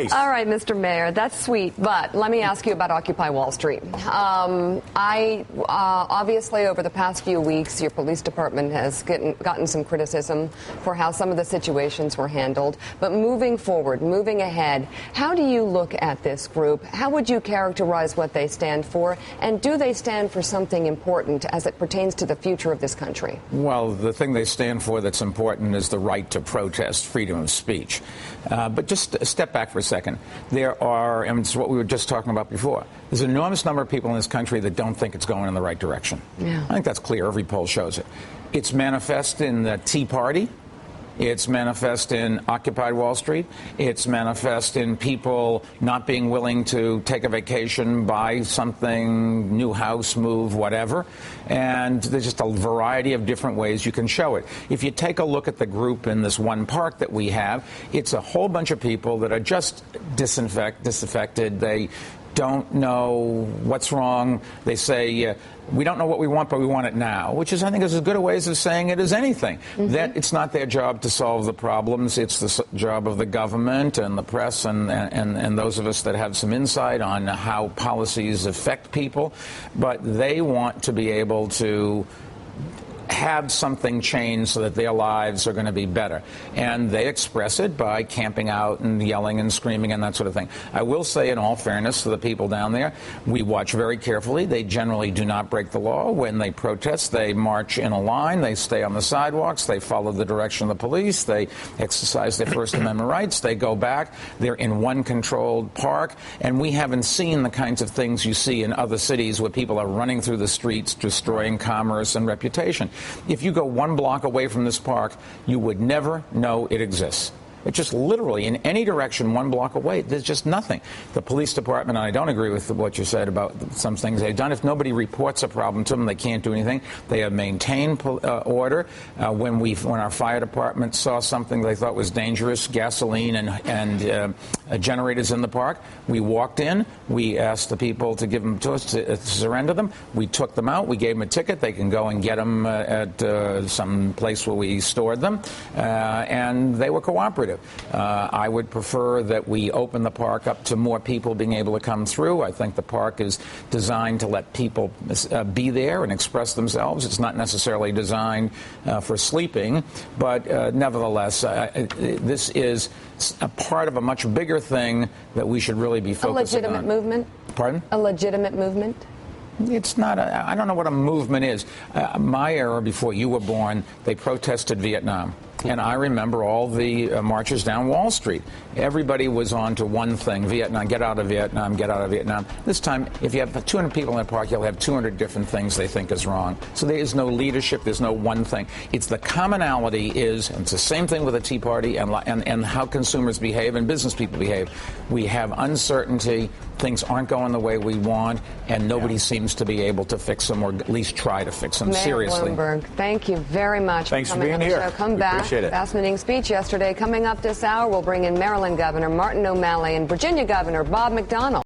face. All right, Mr. Mayor, that's sweet, but let me ask you about Occupy Wall Street. Obviously, over the past few weeks, your police department has gotten some criticism for how some of the situations were handled. But moving forward, moving ahead, how do you look at this group? How would you characterize what they stand for? And do they stand for something important as it pertains to the future of this country? Well, the thing they stand for that's important is the right to protest, freedom of speech. But just step back for a second. There are, and it's what we were just talking about before, there's an enormous number of people in this country that don't think it's going in the right direction. Yeah. I think that's clear. Every poll shows it. It's manifest in the Tea Party. It's manifest in Occupy Wall Street. It's manifest in people not being willing to take a vacation, buy something, new house, move, whatever. And there's just a variety of different ways you can show it. If you take a look at the group in this one park that we have, it's a whole bunch of people that are just disaffected. They don't know what's wrong. They say, we don't know what we want, but we want it now, which is, I think, is as good a way of saying it as anything. Mm-hmm. That it's not their job to solve the problems. It's the job of the government and the press and those of us that have some insight on how policies affect people. But they want to be able to have something change so that their lives are going to be better. And they express it by camping out and yelling and screaming and that sort of thing. I will say, in all fairness to the people down there, we watch very carefully. They generally do not break the law. When they protest, they march in a line. They stay on the sidewalks. They follow the direction of the police. They exercise their First Amendment rights. They go back. They're in one controlled park. And we haven't seen the kinds of things you see in other cities where people are running through the streets, destroying commerce and reputation. If you go one block away from this park, you would never know it exists. It's just literally in any direction, one block away. There's just nothing. The police department, and I don't agree with what you said about some things they've done. If nobody reports a problem to them, they can't do anything. They have maintained order. When our fire department saw something they thought was dangerous, gasoline and generators in the park, we walked in. We asked the people to give them to us, to surrender them. We took them out. We gave them a ticket. They can go and get them at some place where we stored them. And they were cooperative. I would prefer that we open the park up to more people being able to come through. I think the park is designed to let people be there and express themselves. It's not necessarily designed for sleeping, but nevertheless, this is a part of a much bigger thing that we should really be focusing on. A legitimate movement? Pardon? A legitimate movement? It's not. I don't know what a movement is. My era, before you were born, they protested Vietnam. And I remember all the marches down Wall Street. Everybody was on to one thing: Vietnam, get out of Vietnam, get out of Vietnam. This time, if you have 200 people in a park, you'll have 200 different things they think is wrong. So there is no leadership. There's no one thing. It's the commonality is, and it's the same thing with the Tea Party and how consumers behave and business people behave. We have uncertainty. Things aren't going the way we want, and nobody seems to be able to fix them, or at least try to fix them. Mayor Seriously. Bloomberg, thank you very much. Thanks for coming being on the here. Show. Come we back. Appreciate it. Fascinating speech yesterday. Coming up this hour, we'll bring in Maryland Governor Martin O'Malley and Virginia Governor Bob McDonnell.